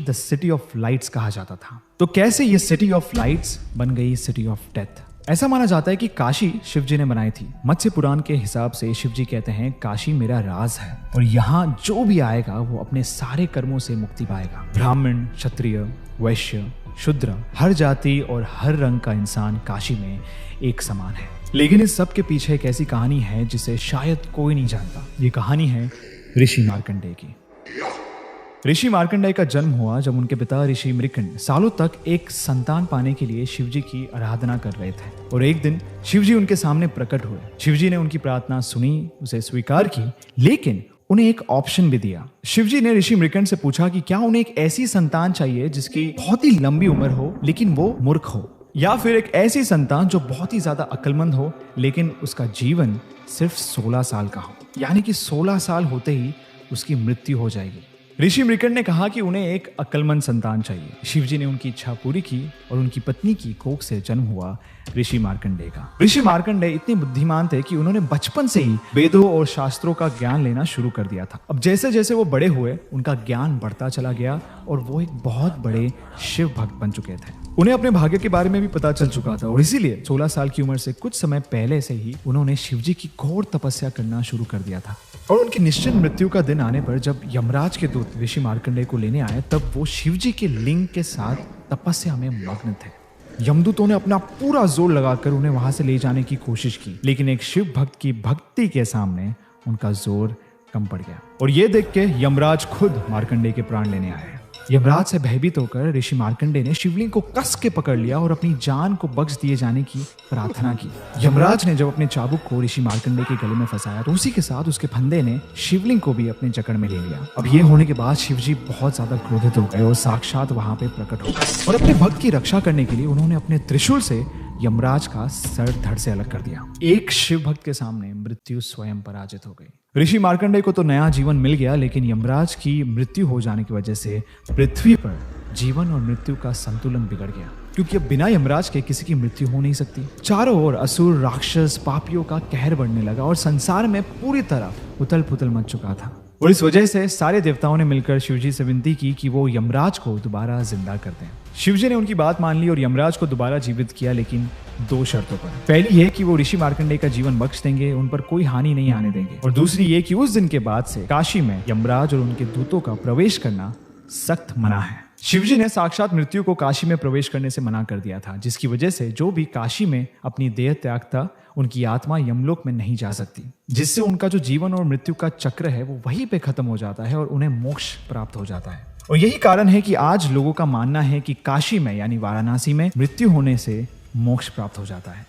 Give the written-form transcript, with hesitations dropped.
The city of lights कहा जाता था। तो कैसे ये सिटी ऑफ लाइट्स बन गई सिटी ऑफ डेथ? ऐसा माना जाता है कि काशी शिव जी ने बनाई थी। मत्स्य पुराण के हिसाब से शिव जी कहते हैं काशी मेरा राज है और यहाँ जो भी आएगा वो अपने सारे कर्मों से मुक्ति पाएगा। ब्राह्मण, क्षत्रिय, वैश्य, शूद्र, हर जाति और हर रंग का इंसान काशी में एक समान है। लेकिन इस सब के पीछे एक ऐसी कहानी है जिसे शायद कोई नहीं जानता। ये कहानी है ऋषि मार्कंडेय की। ऋषि मार्कंडेय का जन्म हुआ जब उनके पिता ऋषि मृकंड सालों तक एक संतान पाने के लिए शिवजी की आराधना कर रहे थे। और एक दिन शिवजी उनके सामने प्रकट हुए। शिवजी ने उनकी प्रार्थना सुनी, उसे स्वीकार की, लेकिन उन्हें एक ऑप्शन भी दिया। शिवजी ने ऋषि मृकंड से पूछा कि क्या उन्हें एक ऐसी संतान चाहिए जिसकी बहुत ही लंबी उम्र हो लेकिन वो मूर्ख हो, या फिर एक ऐसी संतान जो बहुत ही ज्यादा अक्लमंद हो लेकिन उसका जीवन सिर्फ 16 साल का हो, यानी कि 16 साल होते ही उसकी मृत्यु हो जाएगी। ऋषि मृकंड ने कहा कि उन्हें एक अक्लमंद संतान चाहिए। शिवजी ने उनकी इच्छा पूरी की और उनकी पत्नी की कोख से जन्म हुआ ऋषि मार्कंडेय का। ऋषि मार्कंडेय इतने बुद्धिमान थे कि उन्होंने बचपन से ही वेदों और शास्त्रों का ज्ञान लेना शुरू कर दिया था। अब जैसे जैसे वो बड़े हुए उनका ज्ञान बढ़ता चला गया और वो एक बहुत बड़े शिव भक्त बन चुके थे। उन्हें अपने भाग्य के बारे में भी पता चल चुका था और इसीलिए 16 साल की उम्र से कुछ समय पहले से ही उन्होंने शिवजी की घोर तपस्या करना शुरू कर दिया था। और उनकी निश्चित मृत्यु का दिन आने पर जब यमराज के दूत ऋषि मार्कंडेय को लेने आए तब वो शिवजी के लिंग के साथ तपस्या में मग्न थे। यमदूतों ने अपना पूरा जोर लगाकर उन्हें वहां से ले जाने की कोशिश की, लेकिन एक शिव भक्त की भक्ति के सामने उनका जोर कम पड़ गया। और ये देख के यमराज खुद मार्कंडेय के प्राण लेने आए। यमराज से भयभीत होकर ऋषि मार्कंडेय ने शिवलिंग को कस के पकड़ लिया और अपनी जान को बख्श दिए जाने की प्रार्थना की। यमराज ने जब अपने चाबुक को ऋषि मार्कंडेय के गले में फंसाया तो उसी के साथ उसके फंदे ने शिवलिंग को भी अपने जकड़ में ले लिया। अब ये होने के बाद शिवजी बहुत ज्यादा क्रोधित हो गए और साक्षात वहां पे प्रकट हो गए और अपने भक्त की रक्षा करने के लिए उन्होंने अपने त्रिशूल से यमराज का सर धड़ से अलग कर दिया। एक शिव भक्त के सामने मृत्यु स्वयं पराजित हो गई। ऋषि मार्कंडेय को तो नया जीवन मिल गया, लेकिन यमराज की मृत्यु हो जाने की वजह से पृथ्वी पर जीवन और मृत्यु का संतुलन बिगड़ गया, क्योंकि अब बिना यमराज के किसी की मृत्यु हो नहीं सकती। चारों ओर असुर, राक्षस, पापियों का कहर बढ़ने लगा और संसार में पूरी तरह उथल पुथल मच चुका था। और इस वजह से सारे देवताओं ने मिलकर शिवजी से विनती की कि वो यमराज को दोबारा जिंदा कर दें। शिवजी ने उनकी बात मान ली और यमराज को दोबारा जीवित किया, लेकिन 2 शर्तों पर। पहली ये कि वो ऋषि मार्कंडेय का जीवन बख्श देंगे, उन पर कोई हानि नहीं आने देंगे। और दूसरी ये कि उस दिन के बाद से काशी में यमराज और उनके दूतों का प्रवेश करना सख्त मना है। शिवजी ने साक्षात मृत्यु को काशी में प्रवेश करने से मना कर दिया था, जिसकी वजह से जो भी काशी में अपनी देह त्यागता उनकी आत्मा यमलोक में नहीं जा सकती, जिससे उनका जो जीवन और मृत्यु का चक्र है वो वहीं पे खत्म हो जाता है और उन्हें मोक्ष प्राप्त हो जाता है। और यही कारण है कि आज लोगों का मानना है कि काशी में यानी वाराणसी में मृत्यु होने से मोक्ष प्राप्त हो जाता है।